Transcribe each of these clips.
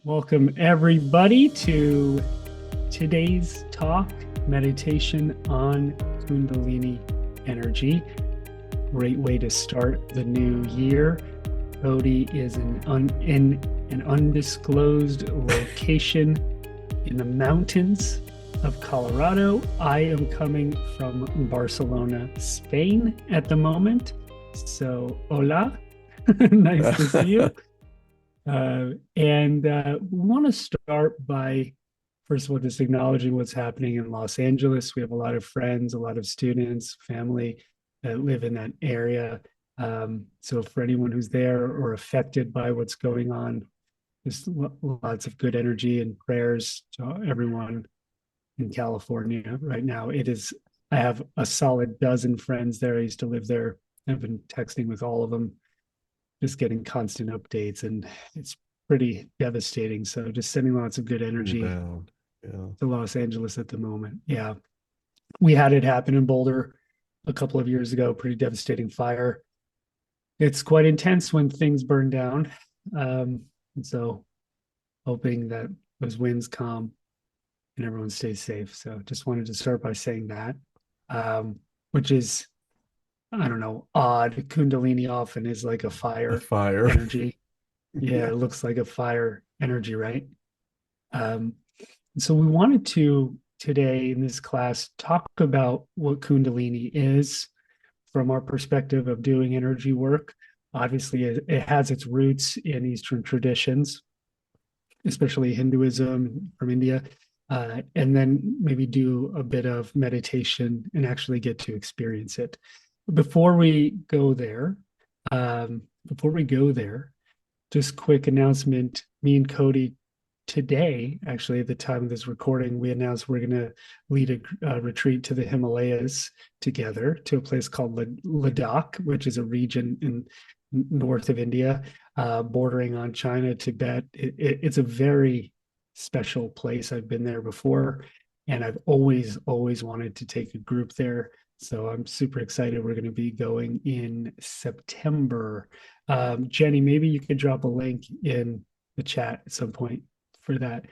Welcome, everybody, to today's talk meditation on Kundalini Energy. Great way to start the new year. Cody is in an undisclosed location in the mountains of Colorado. I am coming from Barcelona, Spain at the moment. So, hola, nice to see you. And we want to start by, first of all, just acknowledging what's happening in Los Angeles. We have a lot of friends, a lot of students, family that live in that area. So for anyone who's there or affected by what's going on, just lots of good energy and prayers to everyone in California right now. I have a solid dozen friends there. I used to live there. I've been texting with all of them, just getting constant updates, and it's pretty devastating. So just sending lots of good energy Rebound. Yeah. to Los Angeles at the moment. Yeah. We had it happen in Boulder a couple of years ago, pretty devastating fire. It's quite intense when things burn down. And so hoping that those winds calm and everyone stays safe. So just wanted to start by saying that, which is, I don't know, odd. Kundalini often is like a A fire fire. energy. Yeah, Yeah. it looks like a fire energy, right? Um, so we wanted to today in this class talk about what Kundalini is from our perspective of doing energy work. Obviously, it has its roots in Eastern traditions, especially Hinduism from India, and then maybe do a bit of meditation and actually get to experience it. Before we go there, before we go there, just quick announcement. Me and Cody today, actually, at the time of this recording, we announced we're going to lead a retreat to the Himalayas together to a place called Ladakh, which is a region in north of India, bordering on China, Tibet. It's a very special place. I've been there before, and I've always wanted to take a group there. So I'm super excited. We're going to be going in September. Jenny, maybe you could drop a link in the chat at some point for that.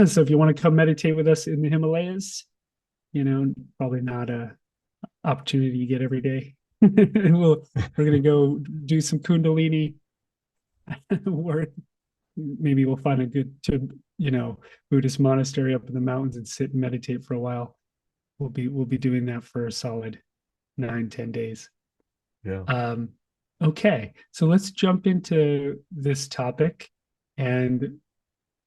So if you want to come meditate with us in the Himalayas, probably not a opportunity you get every day. We're gonna go do some Kundalini work. Maybe we'll find a good Buddhist monastery up in the mountains and sit and meditate for a while. We'll be doing that for a solid 9-10 days. Yeah. Um, okay, so let's jump into this topic, and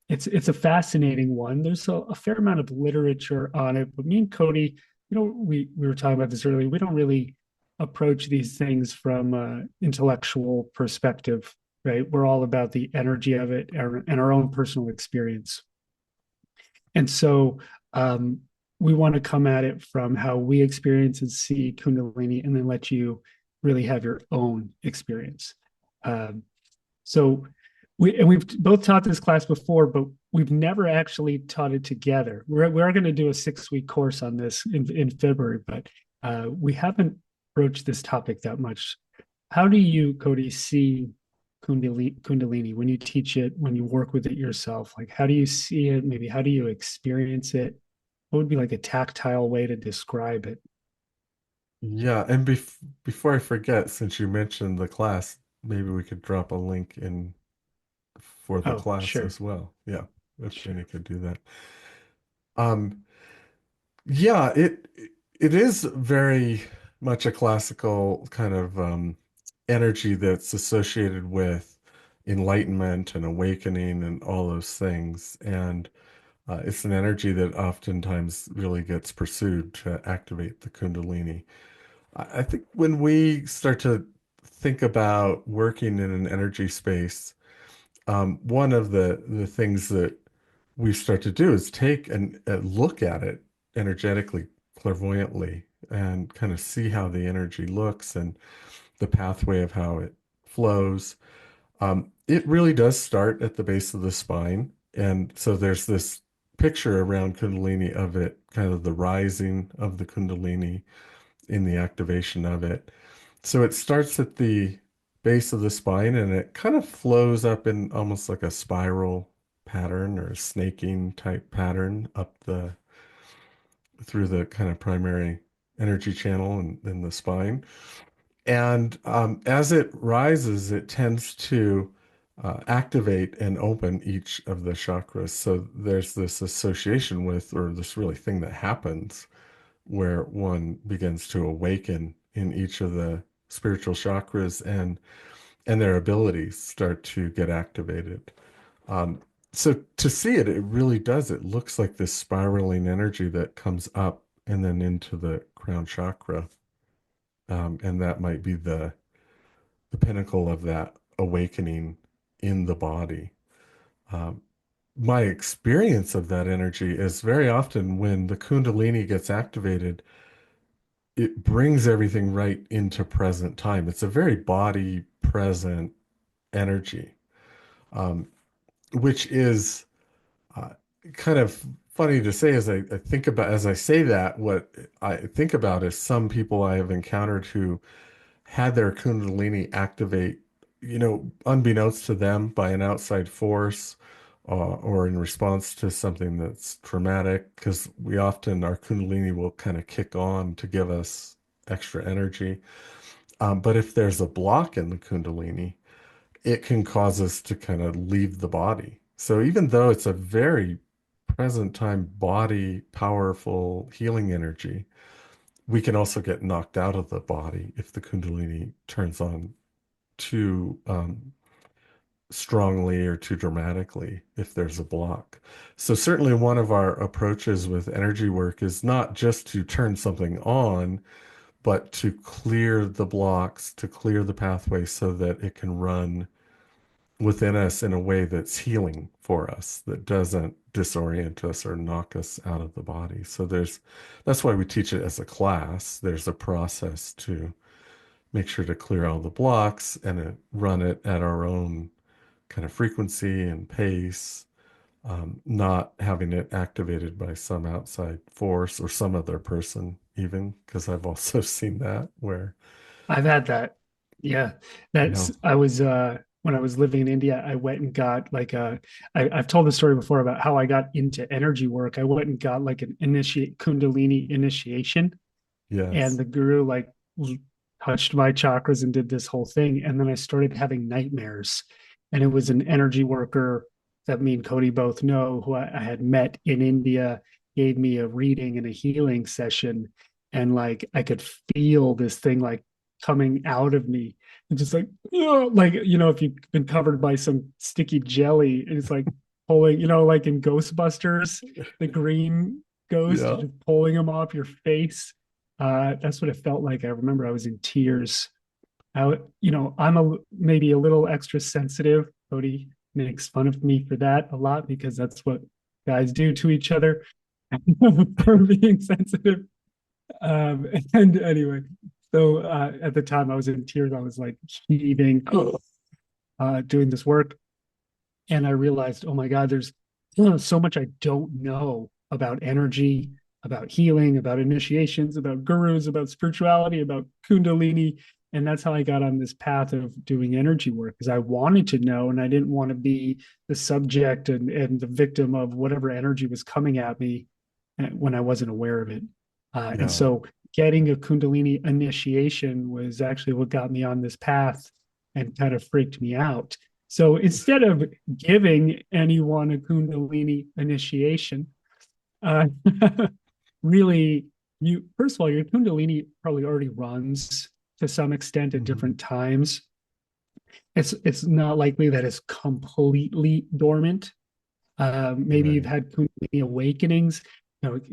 it's a fascinating one. There's a fair amount of literature on it, but me and Cody, we were talking about this earlier. We don't really approach these things from an intellectual perspective, right? We're all about the energy of it and our own personal experience. And so we want to come at it from how we experience and see Kundalini, and then let you really have your own experience. Um, so we've both taught this class before, but we've never actually taught it together. We're going to do a 6-week course on this in February, but we haven't broached this topic that much. How do you, Cody, see Kundalini when you teach it, when you work with it yourself? Like, how do you see it? Maybe how do you experience it? What would be like a tactile way to describe it? Yeah. And before I forget, since you mentioned the class, maybe we could drop a link in for the Oh, class sure, as well. Yeah. If Jenny sure. could do that. Um, yeah, it is very much a classical kind of energy that's associated with enlightenment and awakening and all those things. And it's an energy that oftentimes really gets pursued to activate the Kundalini. I think when we start to think about working in an energy space, one of the things that we start to do is take a look at it energetically, clairvoyantly, and kind of see how the energy looks and the pathway of how it flows. It really does start at the base of the spine. And so there's this picture around Kundalini of it, kind of the rising of the Kundalini in the activation of it. So it starts at the base of the spine, and it kind of flows up in almost like a spiral pattern or a snaking type pattern up the through the kind of primary energy channel in the spine. And as it rises, it tends to activate and open each of the chakras. So there's this association with, or this really thing that happens where one begins to awaken in each of the spiritual chakras and their abilities start to get activated. Um, so to see it, it really does. It looks like this spiraling energy that comes up and then into the crown chakra. And that might be the pinnacle of that awakening in the body. Um, my experience of that energy is very often when the Kundalini gets activated, it brings everything right into present time. It's a very body present energy, um, which is uh, kind of funny to say as I think about, as I say that, what I think about is some people I have encountered who had their Kundalini activate, unbeknownst to them by an outside force, or in response to something that's traumatic, because we often, our Kundalini will kind of kick on to give us extra energy. But if there's a block in the Kundalini, it can cause us to kind of leave the body. So even though it's a very present time body, powerful healing energy, we can also get knocked out of the body if the Kundalini turns on too strongly or too dramatically if there's a block. So certainly one of our approaches with energy work is not just to turn something on, but to clear the blocks, to clear the pathway so that it can run within us in a way that's healing for us, that doesn't disorient us or knock us out of the body. So that's why we teach it as a class. There's a process to make sure to clear all the blocks and run it at our own kind of frequency and pace, not having it activated by some outside force or some other person, even, because I've also seen that where, I've had that. Yeah. yeah, I was when I was living in India, I went and got like I've told the story before about how I got into energy work. I went and got like an initiate Kundalini initiation, and yes, the guru like touched my chakras and did this whole thing. And then I started having nightmares. And it was an energy worker that me and Cody both know, who I had met in India, gave me a reading and a healing session. And like I could feel this thing like coming out of me and just like, "Ugh," like, if you've been covered by some sticky jelly, and it's like pulling, like in Ghostbusters, the green ghost, yeah, just pulling them off your face. That's what it felt like. I remember I was in tears. I'm maybe a little extra sensitive. Cody makes fun of me for that a lot because that's what guys do to each other for being sensitive. And anyway, so at the time I was in tears. I was like heaving, doing this work, and I realized, oh my God, there's so much I don't know about energy, about healing, about initiations, about gurus, about spirituality, about Kundalini. And that's how I got on this path of doing energy work, because I wanted to know and I didn't want to be the subject and the victim of whatever energy was coming at me when I wasn't aware of it. And yeah, so getting a Kundalini initiation was actually what got me on this path and kind of freaked me out. So instead of giving anyone a Kundalini initiation, uh, really, you first of all, your Kundalini probably already runs to some extent at mhm, different times. It's not likely that it's completely dormant. Maybe you've right, had Kundalini awakenings.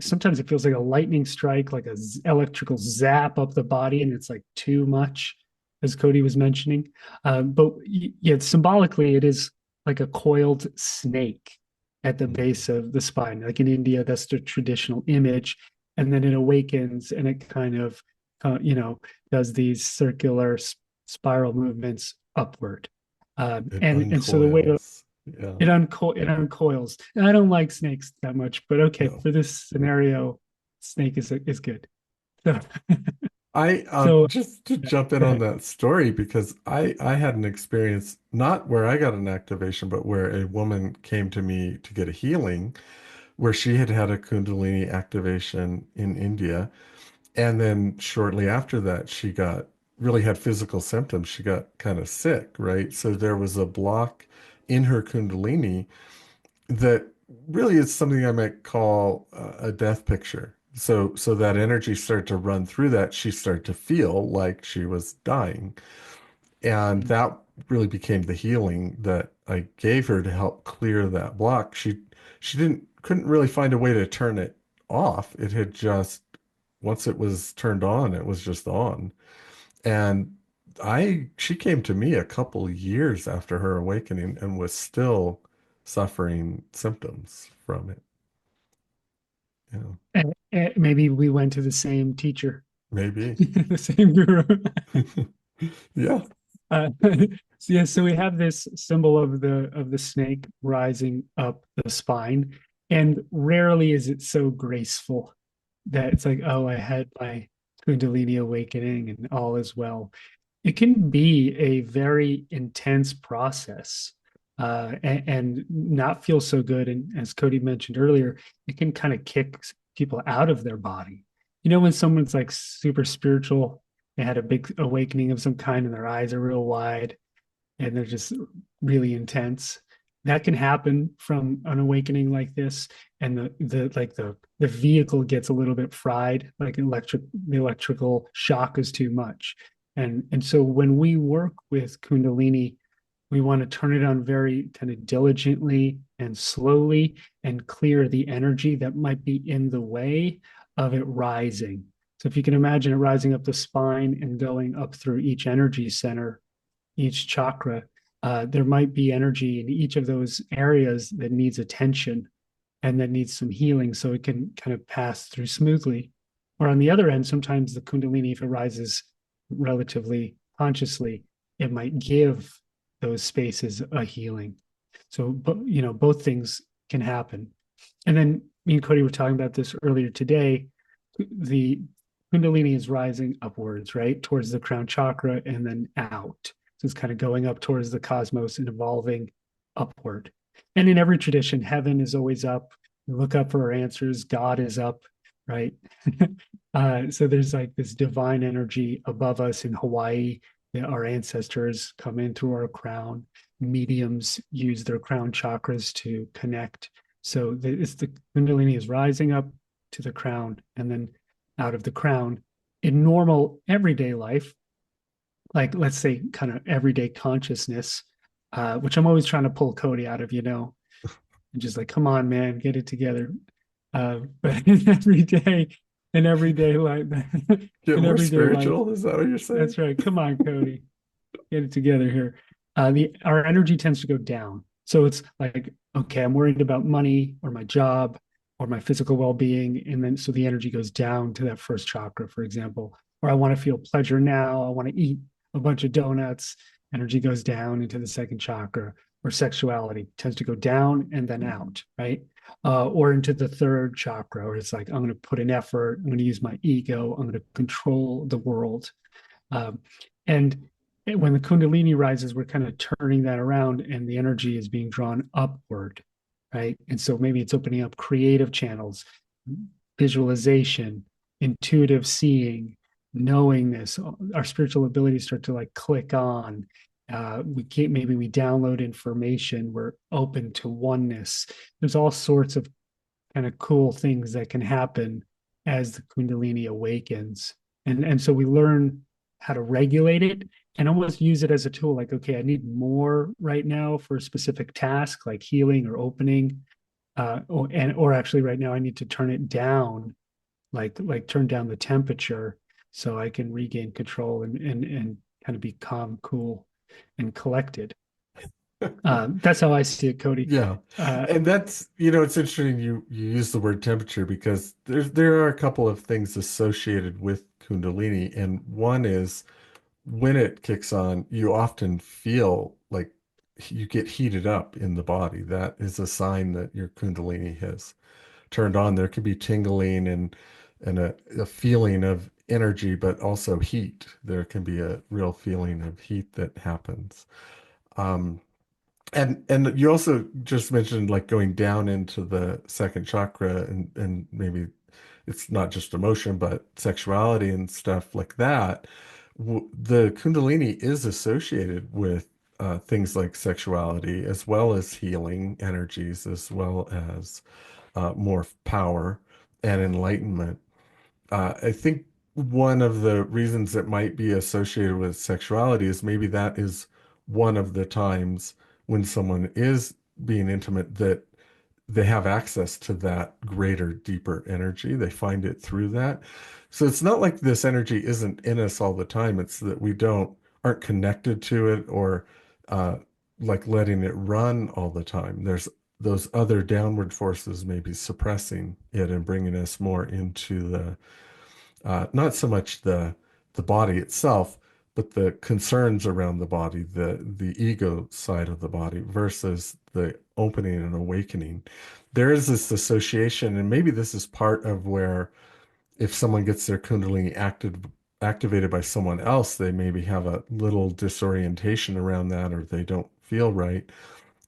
Sometimes it feels like a lightning strike, like a electrical zap up the body, and it's like too much, as Cody was mentioning. But yeah, symbolically, it is like a coiled snake at the mhm, base of the spine. Like in India, that's the traditional image, and then it awakens, and it kind of, does these circular spiral movements upward. it And so the way to uncoils, yeah, it uncoils. And I don't like snakes that much, but okay, no. for this scenario, snake is good. So I So just to jump in go on ahead. that story because I had an experience not where I got an activation, but where a woman came to me to get a healing, where she had had a Kundalini activation in India, and then shortly after that, she got really had physical symptoms. She got kind of sick, right? So there was a block in her Kundalini that really is something I might call a death picture. So that energy started to run through that. She started to feel like she was dying. And that really became the healing that I gave her to help clear that block. She couldn't really find a way to turn it off. It had just once it was turned on, it was just on. And she came to me a couple years after her awakening and was still suffering symptoms from it. You know, Maybe we went to the same teacher, maybe. the same guru. Yeah. So yeah, so we have this symbol of the snake rising up the spine, and rarely is it so graceful that it's like, oh, I had my Kundalini awakening and all is well. It can be a very intense process, and not feel so good. And as Cody mentioned earlier, it can kind of kick people out of their body. You know, when someone's like super spiritual, they had a big awakening of some kind, and their eyes are real wide, and they're just really intense. That can happen from an awakening like this, and the vehicle gets a little bit fried, like the electrical shock is too much. And so when we work with Kundalini, we want to turn it on very kind of diligently and slowly and clear the energy that might be in the way of it rising. So if you can imagine it rising up the spine and going up through each energy center, each chakra, there might be energy in each of those areas that needs attention and that needs some healing so it can kind of pass through smoothly. Or on the other end, sometimes the Kundalini, if it rises relatively consciously, it might give those spaces a healing. So, but you know, both things can happen. And then me and Cody were talking about this earlier today. The Kundalini is rising upwards, right, towards the crown chakra and then out. So it's kind of going up towards the cosmos and evolving upward. And in every tradition, heaven is always up. We look up for our answers. God is up, right? So there's like this divine energy above us in Hawaii. Our ancestors come in through our crown. Mediums use their crown chakras to connect. So it's the Kundalini is rising up to the crown and then out of the crown. In normal everyday life, like let's say kind of everyday consciousness, which I'm always trying to pull Cody out of, you know, and just like, come on, man, get it together. But in everyday life, Get in more everyday life, spiritual? Is that what you're saying? that's right. Come on, Cody, get it together here. The our energy tends to go down. So it's like, okay, I'm worried about money or my job or my physical well-being, and then so the energy goes down to that first chakra, for example. Or I want to feel pleasure now. I want to eat a bunch of donuts. Energy goes down into the second chakra. Or sexuality tends to go down and then out, right? Or into the third chakra, where it's like I'm going to put an effort. I'm going to use my ego. I'm going to control the world. Um, and when the Kundalini rises, we're kind of turning that around and the energy is being drawn upward, right? And so maybe it's opening up creative channels, visualization, intuitive seeing, knowing this. Our spiritual abilities start to like click on. We can't, maybe we download information. We're open to oneness. There's all sorts of kind of cool things that can happen as the Kundalini awakens. And so we learn how to regulate it and almost use it as a tool like, okay, I need more right now for a specific task like healing or opening. Or actually right now I need to turn it down, like turn down the temperature so I can regain control and kind of be calm, cool, and collected. That's how I see it, Cody. Yeah. Uh, And that's, it's interesting you use the word temperature because there are a couple of things associated with Kundalini. And one is when it kicks on, you often feel like you get heated up in the body. That is a sign that your Kundalini has turned on. There can be tingling and a feeling of energy, but also heat. There can be a real feeling of heat that happens. Um, and you also just mentioned like going down into the second chakra and maybe it's not just emotion, but sexuality and stuff like that. The Kundalini is associated with things like sexuality, as well as healing energies, as well as more power and enlightenment. I think one of the reasons it might be associated with sexuality is maybe that is one of the times when someone is being intimate that they have access to that greater, deeper energy. They find it through that. So it's not like this energy isn't in us all the time. It's that we aren't connected to it or uh, like letting it run all the time. There's those other downward forces maybe suppressing it and bringing us more into the not so much the body itself, but the concerns around the body, the ego side of the body versus the opening and awakening. There is this association, and maybe this is part of where if someone gets their Kundalini activated by someone else, they maybe have a little disorientation around that, or they don't feel right.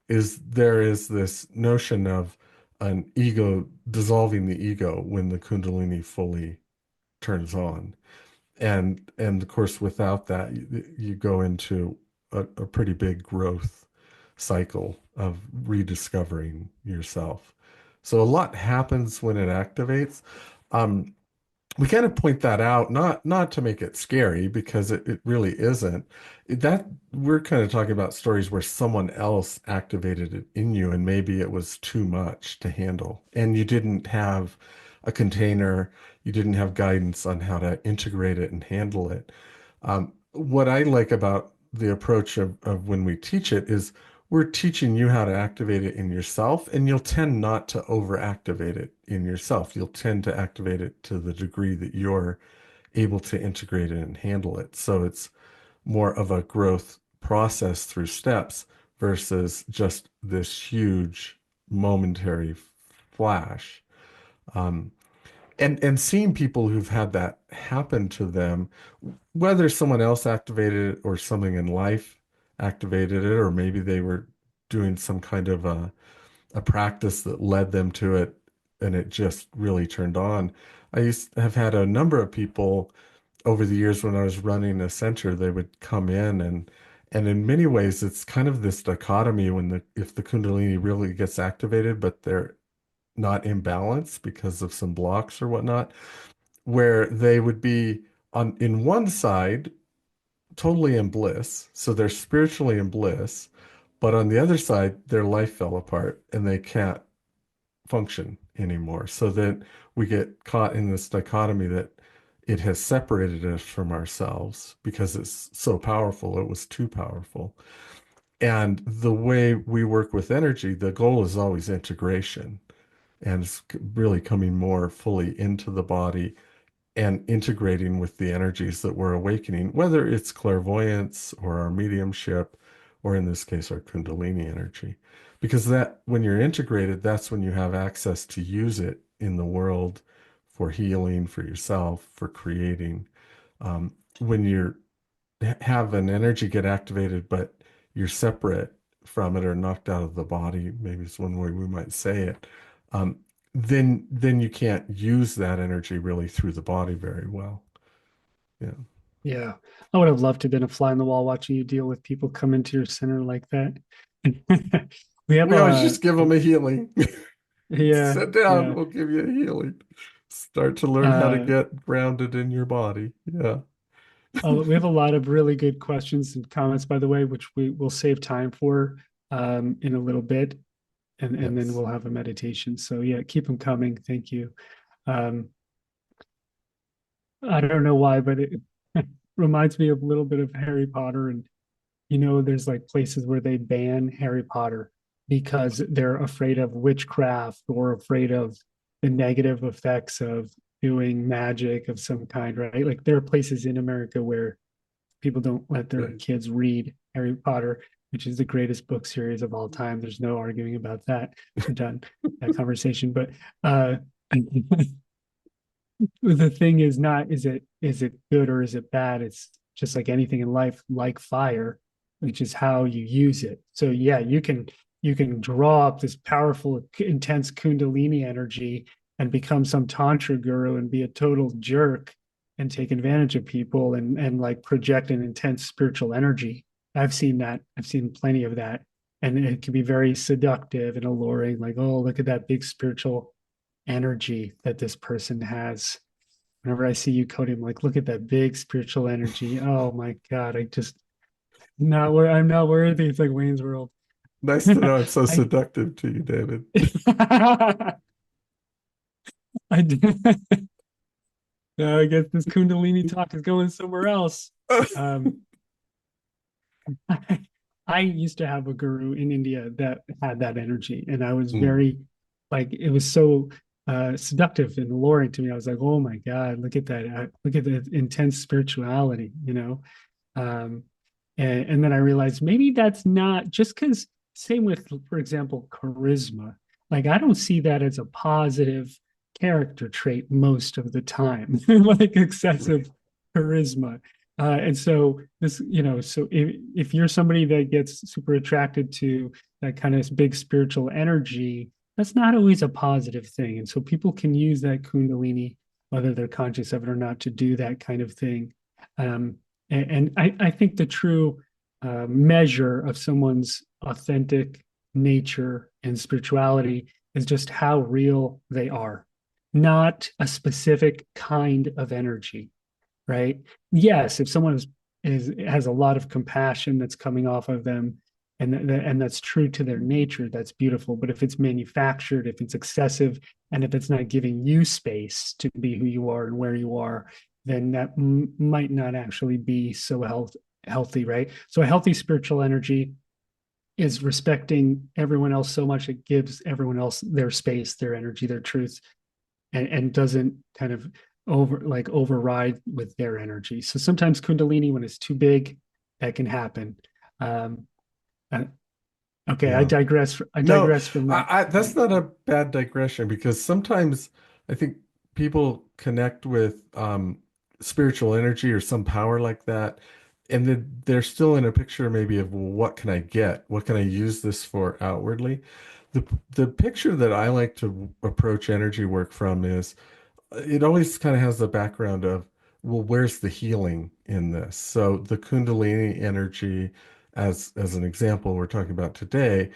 There is this notion of an ego dissolving the ego when the Kundalini fully turns on. And of course, without that, you go into a pretty big growth cycle of rediscovering yourself. So a lot happens when it activates. Um, we kind of point that out, not to make it scary because it really isn't. That we're kind of talking about stories where someone else activated it in you and maybe it was too much to handle. And you didn't have a container, you didn't have guidance on how to integrate it and handle it. What I like about the approach of when we teach it is we're teaching you how to activate it in yourself, and you'll tend not to overactivate it in yourself. You'll tend to activate it to the degree that you're able to integrate it and handle it. So it's more of a growth process through steps versus just this huge momentary flash. Um, and seeing people who've had that happen to them, whether someone else activated it or something in life activated it, or maybe they were doing some kind of a practice that led them to it and it just really turned on. Have had a number of people over the years when I was running a center, they would come in and in many ways it's kind of this dichotomy when the if the Kundalini really gets activated, but they're not in balance because of some blocks or whatnot, where they would be on in one side totally in bliss, so they're spiritually in bliss, but on the other side their life fell apart and they can't function anymore. So then we get caught in this dichotomy that it has separated us from ourselves because it's so powerful. It was too powerful. And the way we work with energy, the goal is always integration and it's really coming more fully into the body and integrating with the energies that we're awakening, whether it's clairvoyance or our mediumship, or in this case, our Kundalini energy. Because that, when you're integrated, that's when you have access to use it in the world for healing, for yourself, for creating. When you have an energy get activated, but you're separate from it or knocked out of the body, maybe it's one way we might say it, um, then you can't use that energy really through the body very well. Yeah. Yeah. I would have loved to have been a fly on the wall watching you deal with people come into your center like that. We have We always a just give them a healing. yeah, Sit down, yeah. we'll give you a healing. Start to learn how to Uh get grounded in your body. Yeah. we have a lot of really good questions and comments, by the way, which we will save time for in a little bit, and then Yes. we'll have a meditation. So yeah, keep them coming. Thank you. Um, I don't know why, but it reminds me of a little bit of Harry Potter. And there's like places where they ban Harry Potter because they're afraid of witchcraft or afraid of the negative effects of doing magic of some kind, right? Like there are places in America where people don't let their Right. kids read Harry Potter, which is the greatest book series of all time. There's no arguing about that. We're done that conversation. But the thing is not, is it good or is it bad? It's just like anything in life, like fire, which is how you use it. So yeah, you can draw up this powerful, intense Kundalini energy and become some tantra guru and be a total jerk and take advantage of people and like project an intense spiritual energy. I've seen that. I've seen plenty of that. And it can be very seductive and alluring, like, oh, look at that big spiritual energy that this person has. Whenever I see you, Cody, I'm like, look at that big spiritual energy. Oh my God, I just not where I'm not worthy. It's like Wayne's World. Nice to know I'm so I seductive to you, David. I I guess this Kundalini talk is going somewhere else. Um, I used to have a guru in India that had that energy, and I was Mm, very like it was so seductive and alluring to me. I was like, oh my God, look at that! Look at the intense spirituality, you know. Um, and then I realized maybe that's not just because. Same with, for example, charisma. Like I don't see that as a positive character trait most of the time, like excessive right. charisma. And so this, you know, so if you're somebody that gets super attracted to that kind of big spiritual energy, that's not always a positive thing. And so people can use that Kundalini, whether they're conscious of it or not, to do that kind of thing. And I think the true measure of someone's authentic nature and spirituality is just how real they are, not a specific kind of energy, right? Yes, if someone is has a lot of compassion that's coming off of them, and that's true to their nature, that's beautiful. But if it's manufactured, if it's excessive, and if it's not giving you space to be who you are and where you are, then that might not actually be so healthy, right? So a healthy spiritual energy is respecting everyone else so much it gives everyone else their space, their energy, their truth, and doesn't kind of override with their energy. So sometimes Kundalini, when it's too big, that can happen. Um, uh, okay, I Yeah. digress. I No, digress from that. that's not a bad digression because sometimes I think people connect with spiritual energy or some power like that, and then they're still in a picture maybe of, well, what can I get? What can I use this for outwardly? The picture that I like to approach energy work from is it always kind of has the background of, well, where's the healing in this? So the Kundalini energy, as an example we're talking about today,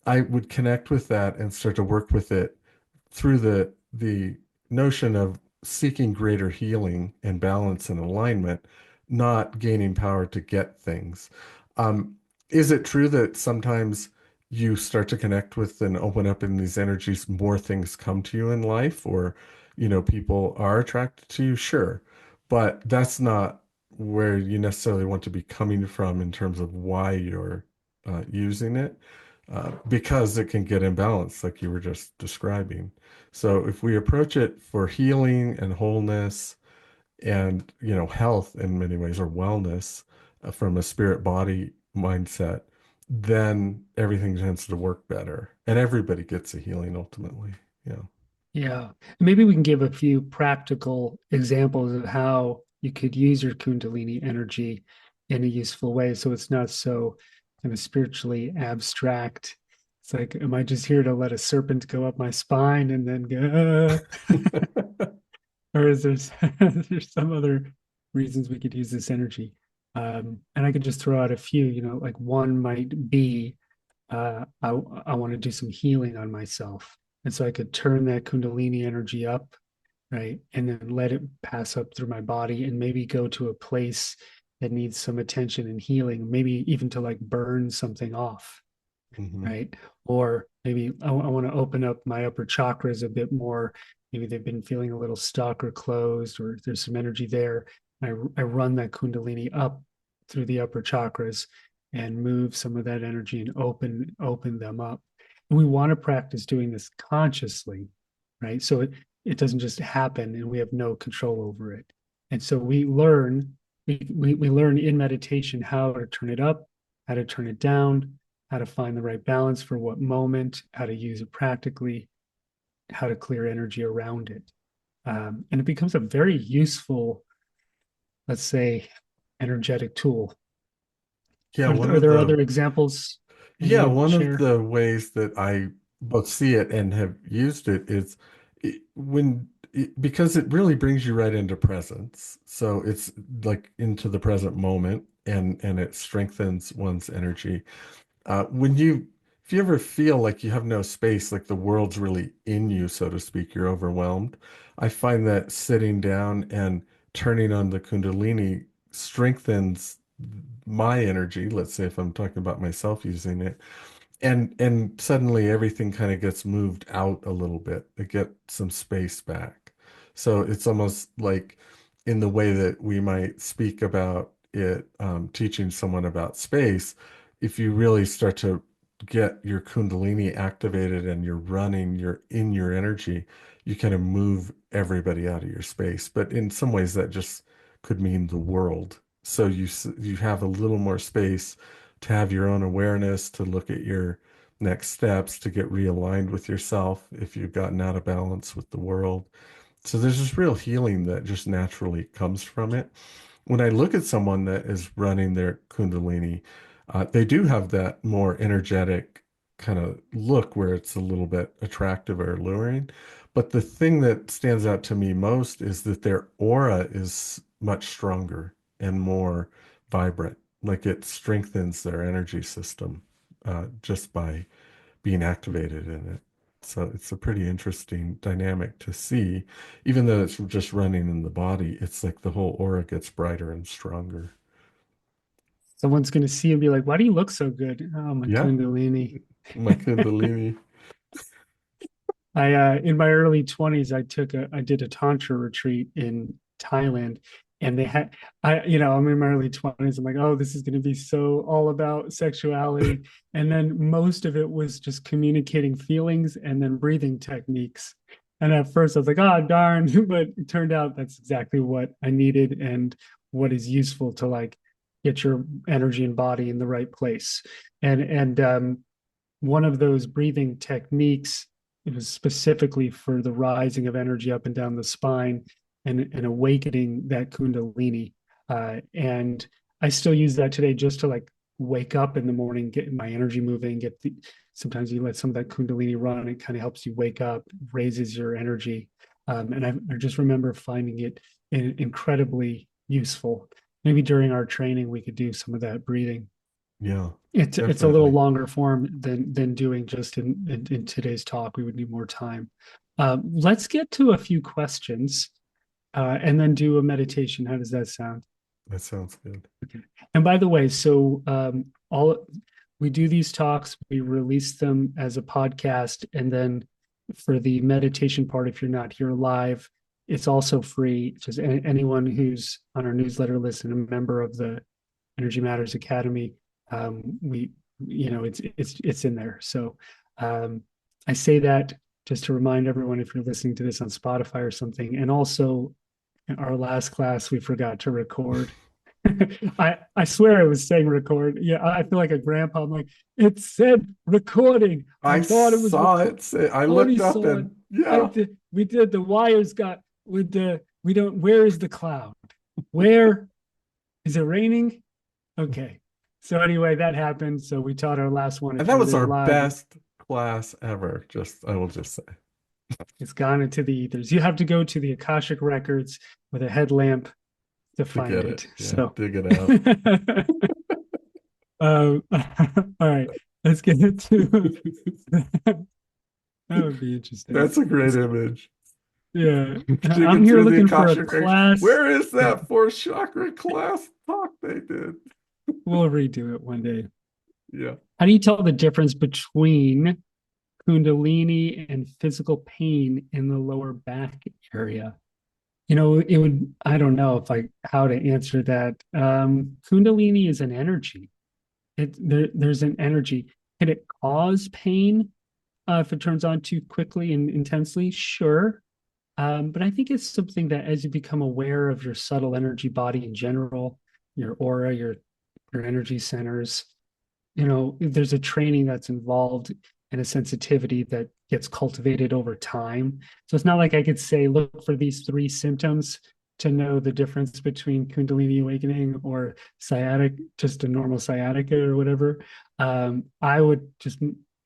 I would connect with that and start to work with it through the notion of seeking greater healing and balance and alignment, not gaining power to get things. Um, is it true that sometimes you start to connect with and open up in these energies, more things come to you in life, or people are attracted to you? Sure, but that's not where you necessarily want to be coming from in terms of why you're using it, because it can get imbalanced, like you were just describing. So if we approach it for healing and wholeness and, health in many ways, or wellness, from a spirit body mindset, then everything tends to work better and everybody gets a healing ultimately. Yeah. Yeah. Maybe we can give a few practical examples of how you could use your Kundalini energy in a useful way. So it's not so kind of spiritually abstract. It's like, am I just here to let a serpent go up my spine and then go, or is there's some other reasons we could use this energy? And I could just throw out a few, like one might be I want to do some healing on myself. And so I could turn that Kundalini energy up, right? And then let it pass up through my body and maybe go to a place that needs some attention and healing, maybe even to like burn something off, Hmm. right? Or maybe I want to open up my upper chakras a bit more. Maybe they've been feeling a little stuck or closed, or there's some energy there. I run that Kundalini up through the upper chakras and move some of that energy and open them up. And we want to practice doing this consciously, right? So it doesn't just happen and we have no control over it. And so we learn in meditation how to turn it up, how to turn it down, how to find the right balance for what moment, how to use it practically, how to clear energy around it. And it becomes a very useful, let's say, energetic tool. Yeah, one Are of there the other examples that Yeah, you'd one of share? the ways that I both see it and have used it is because it really brings you right into presence. So it's like into the present moment and it strengthens one's energy. When you if you ever feel like you have no space, like the world's really in you, so to speak, you're overwhelmed, I find that sitting down and turning on the Kundalini strengthens my energy. Let's say if I'm talking about myself using it, and suddenly everything kind of gets moved out a little bit. It get some space back. So it's almost like in the way that we might speak about it, teaching someone about space, if you really start to get your Kundalini activated and you're running, you're in your energy, you kind of move everybody out of your space. But in some ways, that just could mean the world. So you have a little more space to have your own awareness, to look at your next steps, to get realigned with yourself if you've gotten out of balance with the world. So there's this real healing that just naturally comes from it. When I look at someone that is running their Kundalini, they do have that more energetic kind of look where it's a little bit attractive or alluring. But the thing that stands out to me most is that their aura is much stronger and more vibrant. Like it strengthens their energy system just by being activated in it. So it's a pretty interesting dynamic to see. Even though it's just running in the body, it's like the whole aura gets brighter and stronger. Someone's going to see and be like, "Why do you look so good?" Oh, my Yeah, Kundalini. my Kundalini. I in my early 20s, I did a tantra retreat in Thailand, and they had I'm in my early 20s. I'm like, oh, this is going to be so all about sexuality, and then most of it was just communicating feelings and then breathing techniques. And at first, I was like, oh, darn, but it turned out that's exactly what I needed and what is useful to like get your energy and body in the right place. And one of those breathing techniques, it was specifically for the rising of energy up and down the spine and awakening that kundalini. And I still use that today just to like wake up in the morning, get my energy moving, sometimes you let some of that kundalini run and it kind of helps you wake up, raises your energy. And I just remember finding it incredibly useful. Maybe during our training, we could do some of that breathing. Yeah, It's a little definitely. longer form than doing just in today's talk. We would need more time. Let's get to a few questions and then do a meditation. How does that sound? That sounds good. And by the way, so all we do these talks, we release them as a podcast, and then for the meditation part, if you're not here live, it's also free. Just anyone who's on our newsletter list and a member of the Energy Matters Academy, we it's in there. So I say that just to remind everyone if you're listening to this on Spotify or something, and also in our last class we forgot to record. I swear it was saying record. Yeah, I feel like a grandpa. I'm like, it said recording. I I thought it was saw record. it. I Already looked up saw it. and yeah, We did. The wires got with the. We don't. Where is the cloud? Where is it raining? Okay. So anyway, that happened. So we taught our last one. and If that you're was there our live, best class ever. Just I will just say, it's gone into the ethers. You have to go to the Akashic records with a headlamp to to find get it. it. Yeah, So, dig it out. all right, let's get into that. That would be interesting. That's a great Let's, image. yeah, I'm Digging here through the looking for a Akashic records. class. Where is Yeah, that fourth chakra class talk they did? we'll redo it one day. Yeah. How do you tell the difference between Kundalini and physical pain in the lower back area? I don't know how to answer that. Kundalini is an energy. There's an energy. Can it cause pain if it turns on too quickly and intensely? Sure. But I think it's something that as you become aware of your subtle energy body in general, your aura, your energy centers, there's a training that's involved. and a sensitivity that gets cultivated over time. So it's not like I could say, look for these three symptoms to know the difference between Kundalini awakening or sciatic, just a normal sciatica or whatever. I would just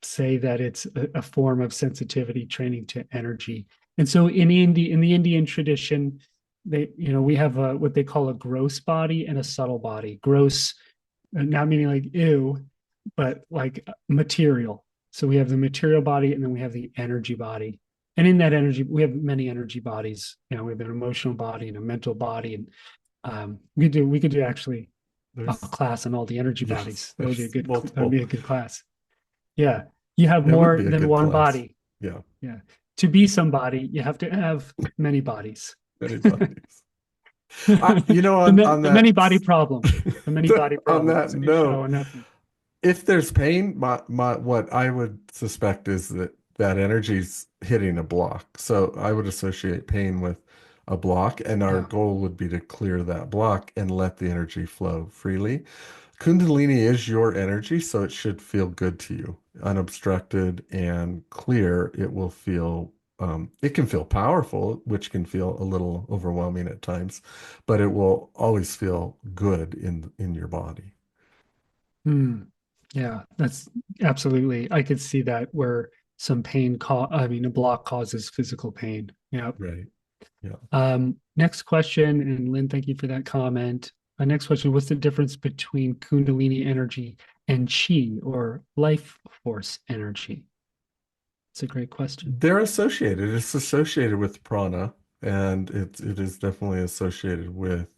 say that it's a form of sensitivity training to energy. And so in the Indian tradition, we have what they call a gross body and a subtle body. Gross, not meaning like ew, but like material. So we have the material body and then we have the energy body. And in that energy, we have many energy bodies. We have an emotional body and a mental body. And we could do actually a There's class on all the energy yes, bodies. there's That'd be multiple. a good class. Yeah. You have It would more be a than good one class. body. Yeah, Yeah. To be somebody, you have to have many bodies. anybody's. The, On the many that body problem. The many body on problem. that That's a new show note, on Netflix. if there's pain, my what I would suspect is that that energy's hitting a block. So I would associate pain with a block, and our Yeah. goal would be to clear that block and let the energy flow freely. Kundalini is your energy, so it should feel good to you. Unobstructed and clear, it will feel, it can feel powerful, which can feel a little overwhelming at times, but it will always feel good in your body. Hmm. Yeah, that's absolutely. I could see that where some I mean, a block causes physical pain. Yeah. Right. Yeah. Next question, and Lynn, thank you for that comment. Next question, what's the difference between Kundalini energy and chi or life force energy? It's a great question. They're associated. It's associated with prana, and it is definitely associated with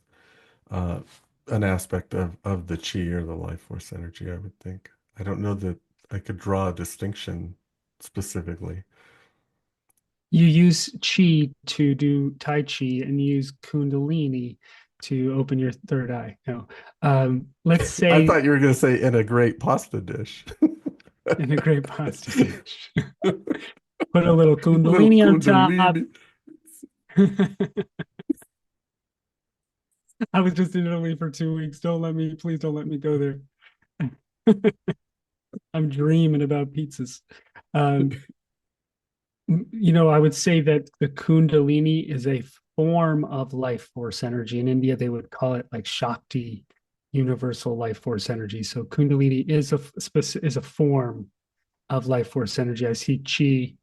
uh, an aspect of the chi or the life force energy, I would think. I don't know that I could draw a distinction specifically. You use chi to do Tai Chi and you use Kundalini to open your third eye. No. Let's I say thought you were going to say in a great pasta dish. in a great pasta dish. Put a little Little Kundalini on top. kundalini. I was just in Italy for 2 weeks. Please don't let me go there. I'm dreaming about pizzas. Um, I would say that the Kundalini is a form of life force energy. In India, they would call it like Shakti, universal life force energy. So Kundalini is a form of life force energy. I see Chi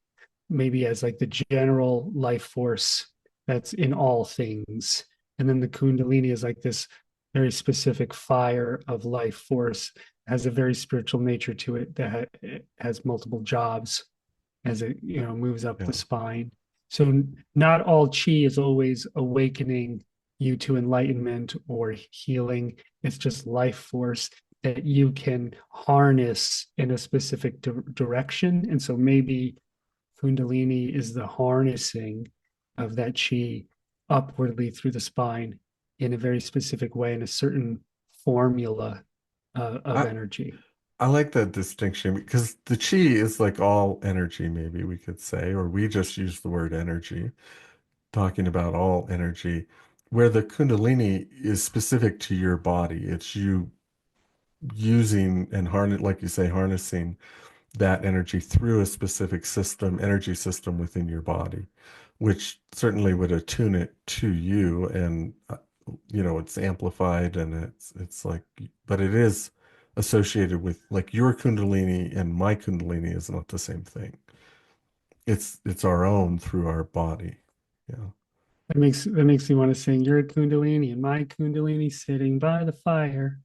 maybe as like the general life force that's in all things. And then the Kundalini is like this very specific fire of life force, has a very spiritual nature to it that has multiple jobs as it moves up the Yeah. spine. So not all chi is always awakening you to enlightenment or healing. It's just life force that you can harness in a specific direction. And so maybe Kundalini is the harnessing of that chi upwardly through the spine in a very specific way, in a certain formula of I, energy. I like that distinction because the chi is like all energy, maybe we could say, or we just use the word energy, talking about all energy, where the Kundalini is specific to your body. It's you using and like you say, harnessing that energy through a specific energy system within your body, which certainly would attune it to you. And, it's amplified and it's like, but it is associated with like your Kundalini and my Kundalini is not the same thing. It's our own through our body. Yeah. That makes me want to sing your Kundalini and my Kundalini sitting by the fire.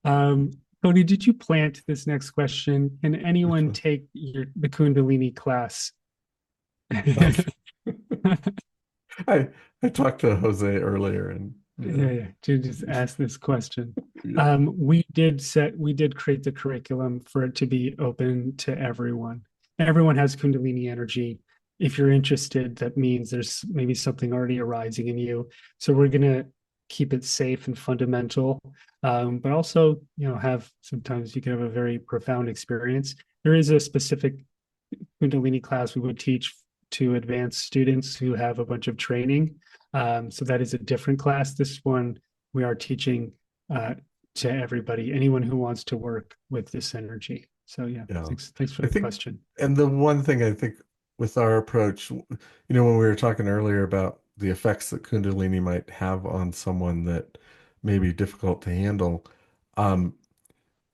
um, Cody, did you plant this next question? Can Which anyone one? take the Kundalini class? Um, Yeah, I I talked to Jose earlier and yeah, to just ask this question. yeah. We did create the curriculum for it to be open to everyone. Everyone has Kundalini energy. If you're interested, that means there's maybe something already arising in you. So we're gonna keep it safe and fundamental, but also, have sometimes you can have a very profound experience. There is a specific Kundalini class we would teach to advanced students who have a bunch of training. So that is a different class. This one we are teaching to everybody, anyone who wants to work with this energy. So yeah, Yeah. thanks for I the think, question. and the one thing I think with our approach, when we were talking earlier about the effects that Kundalini might have on someone that may be difficult to handle, um,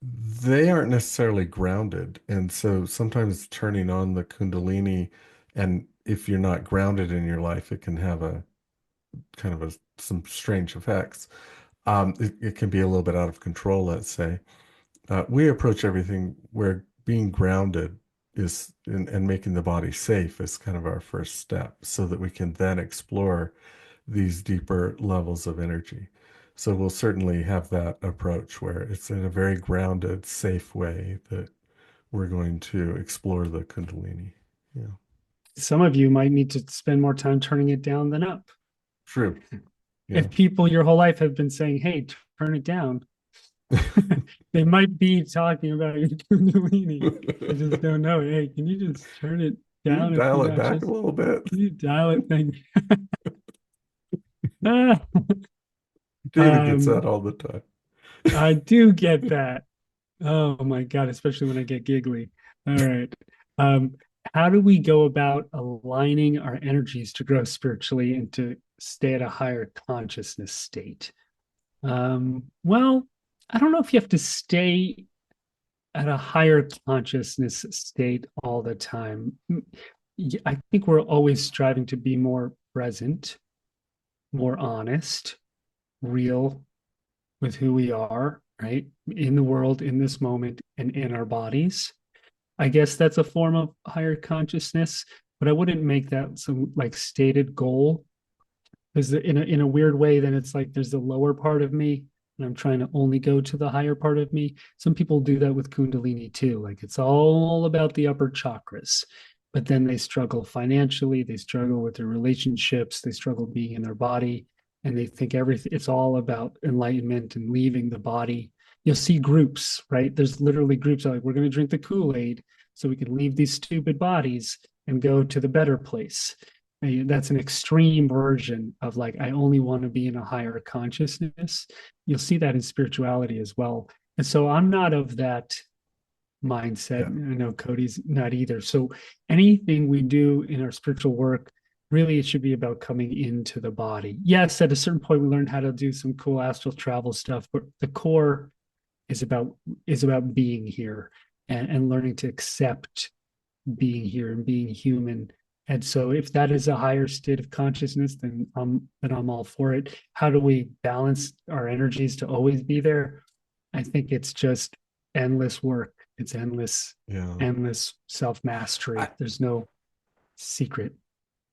they aren't necessarily grounded. And so sometimes turning on the Kundalini, and if you're not grounded in your life, it can have a kind of some strange effects. It can be a little bit out of control, let's say. We approach everything where being grounded is and making the body safe is kind of our first step so that we can then explore these deeper levels of energy. So we'll certainly have that approach where it's in a very grounded, safe way that we're going to explore the Kundalini. Yeah, Some of you might need to spend more time turning it down than up. true. Yeah. If people your whole life have been saying, "Hey, turn it down," they might be talking about your Kundalini. You just don't know. Hey, can you just turn it You down a few dial it back a notches? little bit. Can you dial it? Thing? Ah, David gets that um, all the time. I do get that. Oh my God, especially when I get giggly. All right. Um, how do we go about aligning our energies to grow spiritually and to stay at a higher consciousness state? Well, I don't know if you have to stay at a higher consciousness state all the time. I think we're always striving to be more present, more honest, real with who we are, right? In the world, in this moment, and in our bodies. I guess that's a form of higher consciousness, but I wouldn't make that some like stated goal because in a weird way, then it's like there's the lower part of me, and I'm trying to only go to the higher part of me. Some people do that with Kundalini too. Like it's all about the upper chakras, but then they struggle financially, they struggle with their relationships, they struggle being in their body, and they think everything it's all about enlightenment and leaving the body. You'll see groups, right? There's literally groups like we're going to drink the Kool-Aid so we can leave these stupid bodies and go to the better place. That's an extreme version of like I only want to be in a higher consciousness. You'll see that in spirituality as well. And so I'm not of that mindset. Yeah. I know Cody's not either. So anything we do in our spiritual work, really it should be about coming into the body. Yes, at a certain point we learned how to do some cool astral travel stuff, but the core is about being here and learning to accept being here and being human. And so if that is a higher state of consciousness, then I'm all for it. How do we balance our energies to always be there? I think it's just endless work. It's Yeah. endless I, self-mastery. There's no secret.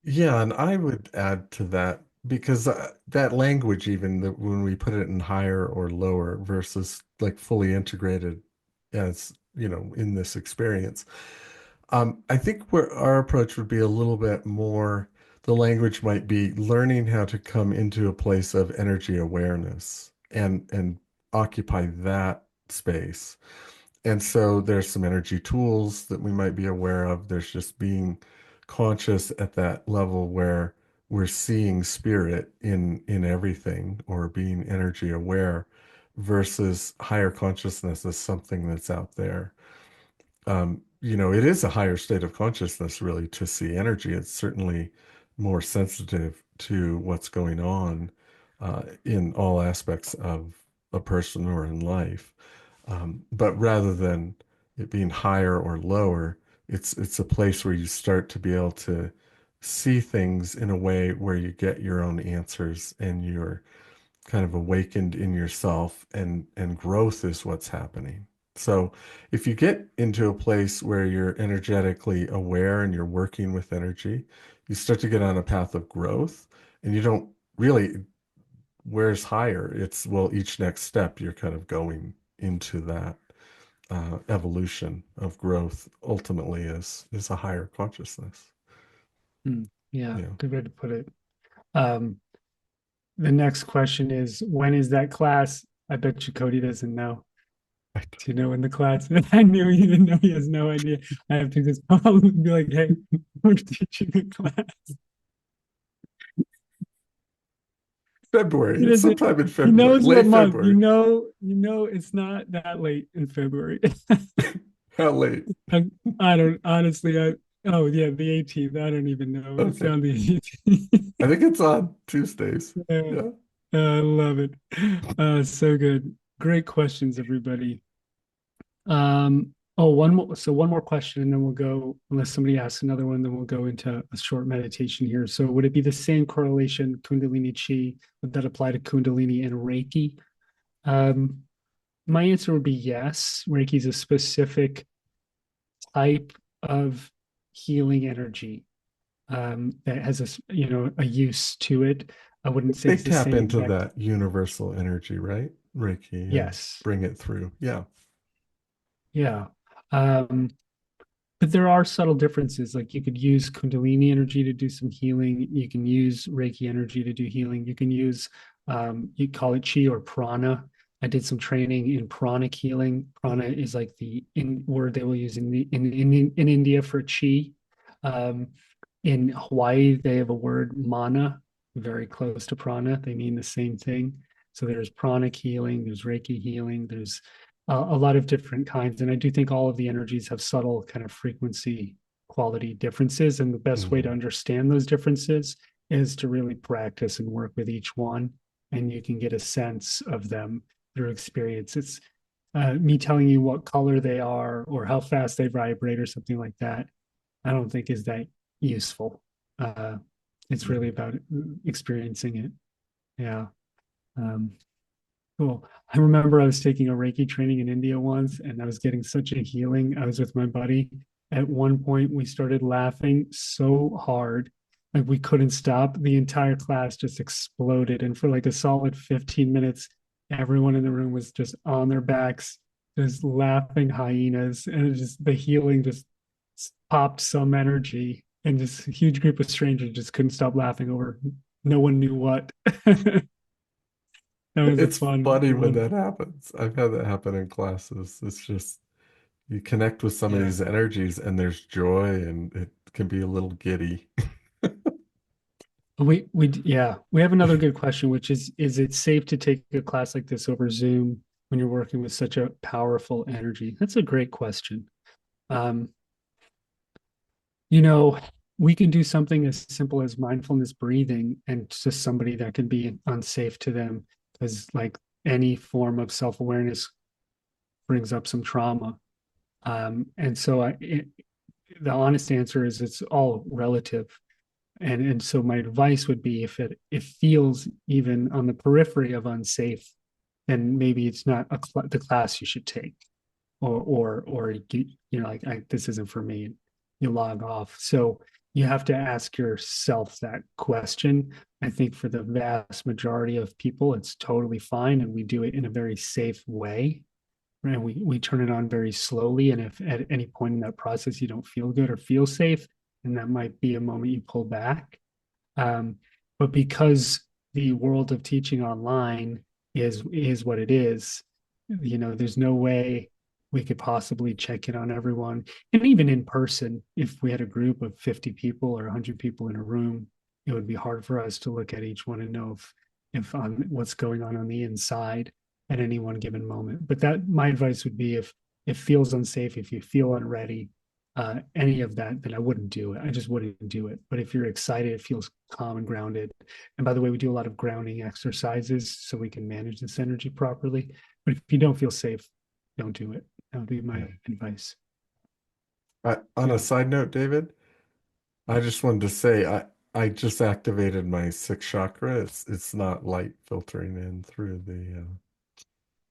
Yeah, and I would add to that because that language, even when we put it in higher or lower versus like fully integrated as, in this experience, I think where our approach would be a little bit more, the language might be learning how to come into a place of energy awareness and occupy that space. And so there's some energy tools that we might be aware of. There's just being conscious at that level where we're seeing spirit in everything or being energy aware versus higher consciousness as something that's out there. It is a higher state of consciousness really to see energy. It's certainly more sensitive to what's going on in all aspects of a person or in life. But rather than it being higher or lower, it's a place where you start to be able to see things in a way where you get your own answers and you're kind of awakened in yourself and growth is what's happening. So if you get into a place where you're energetically aware and you're working with energy, you start to get on a path of growth and you don't really, where's higher? It's, well, each next step you're kind of going into that evolution of growth ultimately is a higher consciousness. Yeah, Yeah. good way to put it. Um, the next question is, when is that class? I bet you Cody doesn't know. Do you know when the class is? I knew he didn't know. He has no idea. I have to just call him and be like, hey, we're teaching a class. February. He It's doesn't, sometime in he February, knows what late month. February. It's not that late in February. How late? I, I don't honestly. Oh yeah, the 18th. I don't even know. It's Okay. on the 18th. I think it's on Tuesdays. Yeah, Yeah. I love it. So good. Great questions, everybody. Oh, one more. So one more question, and then we'll go. Unless somebody asks another one, then we'll go into a short meditation here. So, would it be the same correlation, Kundalini Chi? Would that apply to Kundalini and Reiki? Um, my answer would be yes. Reiki is a specific type of healing energy that has a use to it. I wouldn't say They it's the tap same into exact. that universal energy, right? Reiki, and Yes. bring it through. Yeah. Yeah. Um, but there are subtle differences. Like you could use Kundalini energy to do some healing. You can use Reiki energy to do healing. You can use, you call it chi or prana. I did some training in pranic healing. Prana is like the word they will use in India for chi. Um, in Hawaii, they have a word mana, very close to prana. They mean the same thing. So there's pranic healing, there's Reiki healing, there's a lot of different kinds. And I do think all of the energies have subtle kind of frequency quality differences. And the best way to Mhm. understand those differences is to really practice and work with each one. And you can get a sense of them through experience. It's me telling you what color they are or how fast they vibrate or something like that. I don't think is that useful. Uh, it's really about experiencing it. Yeah. Um, Cool. I remember I was taking a Reiki training in India once and I was getting such a healing. I was with my buddy. At one point, we started laughing so hard, like we couldn't stop. The entire class just exploded. And for like a solid 15 minutes, everyone in the room was just on their backs, just laughing hyenas. And it just the healing just popped some energy. And this huge group of strangers just couldn't stop laughing over no one knew what. That was a It's fun funny when one. that happens. I've had that happen in classes. It's just you connect with some of Yeah. these energies and there's joy and it can be a little giddy. We have another good question, which is it safe to take a class like this over Zoom when you're working with such a powerful energy? That's a great question. Um, you know, we can do something as simple as mindfulness breathing, and just somebody that can be unsafe to them because like any form of self-awareness brings up some trauma. And so the honest answer is it's all relative. And so my advice would be if it feels even on the periphery of unsafe, then maybe it's not the class you should take, or like this isn't for me. You log off. So you have to ask yourself that question. I think for the vast majority of people, it's totally fine, and we do it in a very safe way. Right? We turn it on very slowly, and if at any point in that process you don't feel good or feel safe, then that might be a moment you pull back. um, but because the world of teaching online is what it is, there's no way we could possibly check in on everyone. And even in person, if we had a group of 50 people or 100 people in a room, it would be hard for us to look at each one and know if on what's going on the inside at any one given moment. But that my advice would be if it feels unsafe, if you feel unready, any of that, then I wouldn't do it. I just wouldn't do it. But if you're excited, it feels calm and grounded. And by the way, we do a lot of grounding exercises so we can manage this energy properly. But if you don't feel safe, don't do it. That would be Yeah. my advice. On a Yeah. side note, David, I just wanted to say I just activated my sixth chakra. It's not light filtering in through the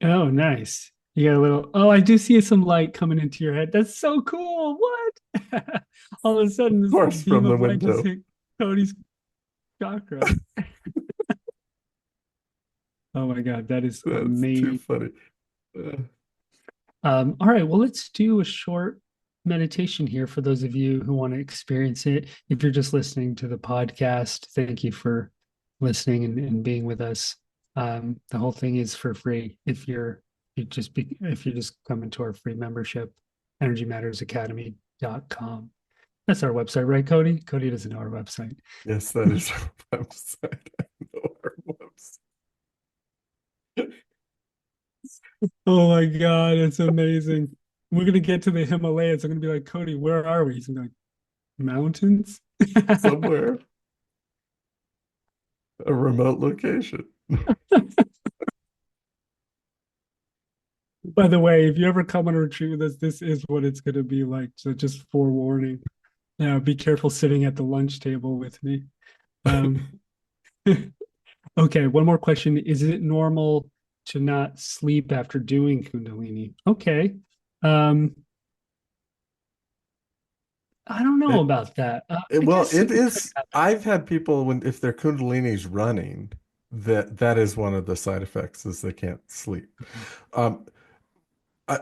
Oh, nice. You got a little, oh, I do see some light coming into your head. That's so cool. What? All of a sudden, of this course beam from the of light just window. hit Cody's chakra. Oh my God, that is That's too amazing. funny. Uh, All right, well, let's do a short meditation here for those of you who want to experience it. If you're just listening to the podcast, thank you for listening and being with us. The whole thing is for free. If you're just coming to our free membership, energymattersacademy.com. That's our website, right, Cody? Cody doesn't know our website. yes, that is our website. I know our website. Oh my God, it's amazing. we're gonna get to the Himalayas. I'm gonna be like, Cody, where are we? He's gonna be like, mountains. Somewhere, a remote location. By the way, if you ever come on a retreat with us, this is what it's gonna be like. So just forewarning. Yeah, be careful sitting at the lunch table with me. Um, okay, one more question. Is it normal to not sleep after doing Kundalini? Okay. Um, I don't know It, about that. I well, guess it it could is. happen. I've had people when if their Kundalini's running, that is one of the side effects is they can't sleep. Um,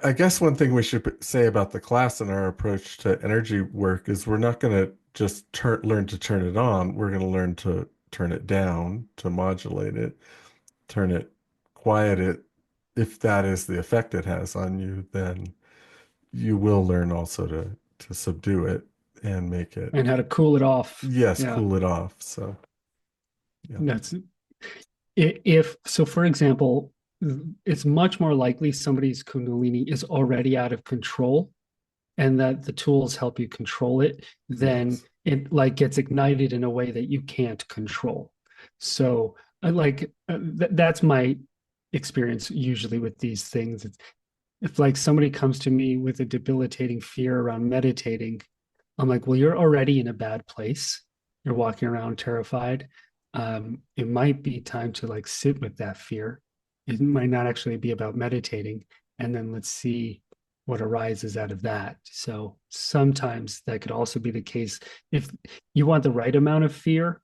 I guess one thing we should say about the class and our approach to energy work is we're not going to just learn to turn it on. We're going to learn to turn it down, to modulate it, turn it, quiet it. If that is the effect it has on you, then you will learn also to subdue it and make it, And how to cool it off. yes, Yeah, cool it off. So, yeah. that's if so. For example, it's much more likely somebody's Kundalini is already out of control and that the tools help you control it, then Yes. it like gets ignited in a way that you can't control. So that's my experience usually with these things. If like somebody comes to me with a debilitating fear around meditating, I'm like, well, you're already in a bad place. You're walking around terrified. It might be time to like sit with that fear. It might not actually be about meditating. And then let's see what arises out of that. So sometimes that could also be the case. If you want the right amount of fear,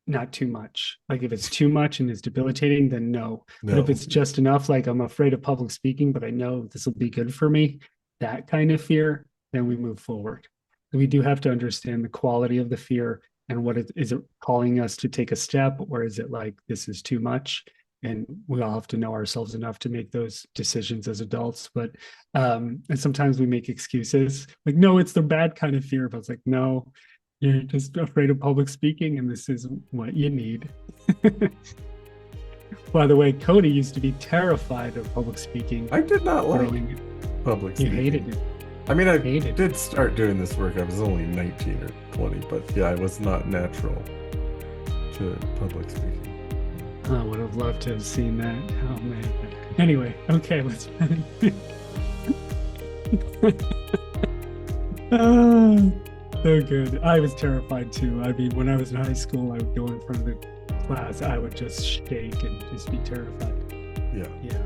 not too much. Like if it's too much and it's debilitating, then no. But if No. it's just enough, like I'm afraid of public speaking, but I know this will be good for me, that kind of fear, then we move forward. We do have to understand the quality of the fear and what is it calling us to take a step, or is it like this is too much? And we all have to know ourselves enough to make those decisions as adults. But and sometimes we make excuses like, no, it's the bad kind of fear. But it's like, no, you're just afraid of public speaking, and this is what you need. By the way, Cody used to be terrified of public speaking I did not like growing. public You hated speaking. it. I mean, I Hated it. did start doing this work. I was only 19 or 20, but yeah, I was not natural to public speaking. I would have loved to have seen that. Oh man. Anyway, okay, let's. Ah, so good. I was terrified too. I mean, when I was in high school, I would go in front of the class. I would just shake and just be terrified. Yeah. Yeah.